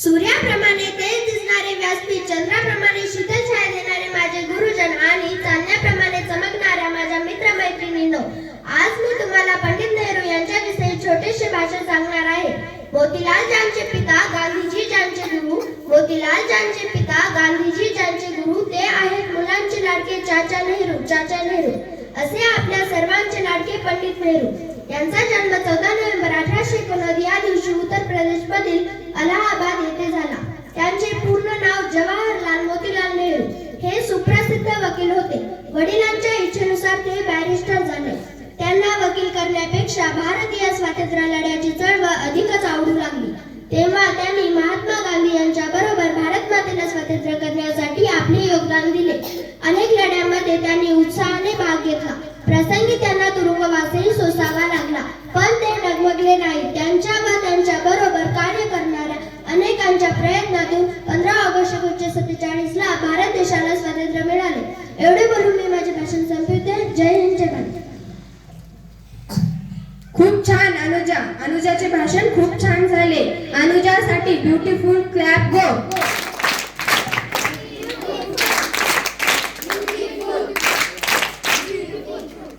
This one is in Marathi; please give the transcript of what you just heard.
सूर्याप्रमाणे तेज दिसणारे व्यासपीठ, चंद्राप्रमाणे शीतल छाया देणारे माझे गुरुजन आणि चांदण्याप्रमाणे चमकणाऱ्या माझ्या मित्रमैत्रिणींनो, आज मी तुम्हाला पंडित नेहरू यांच्याविषयी छोटेसे भाषण सांगणार आहे. मोतीलाल ज्यांचे पिता, गांधीजी ज्यांचे गुरु. मोतीलाल ज्यांचे पिता, गांधीजी ज्यांचे गुरु, ते आहेत मुलांचे लाडके चाचा नेहरू. चाचा नेहरू असे आपल्या सर्वांचे लाडके पंडित नेहरू यांचा जन्म 14 नोव्हेंबर 1889 या दिवशी उत्तर प्रदेशमधील अलाहाबाद येथे झाला. त्यांचे पूर्ण नाव जवाहरलाल मोतीलाल नेहरू. हे सुप्रसिद्ध वकील होते. वडिलांच्या इच्छेनुसार ते बॅरिस्टर झाले. त्यांना वकील करण्यापेक्षा भारतीय स्वातंत्र्य लढ्याची चळवळ अधिकच आवडू लागली. तेव्हा त्यांनी महात्मा गांधी यांच्या बरोबर भारत मातेला स्वातंत्र्य करण्यासाठी आपले योगदान दिले. अनेक लढ्यांमध्ये त्यांनी उत्साहाने भाग घेतला. प्रसंगी त्यांना तुरुंगवासही सोसावा लागला, पण ते डगमगले नाही. त्यांच्या व त्यांच्या बरोबर कार्य करणाऱ्या अनेकांच्या प्रयत्नातून 15 ऑगस्ट 1947 ला भारत देशाला स्वातंत्र्य मिळाले. एवढे बोलून मी माझे भाषण संपवते. जय हिंद, जय भारत. खूप छान अनुजा. अनुजाचे भाषण खूप छान झाले. अनुजासाठी ब्युटिफुल क्लॅप गो.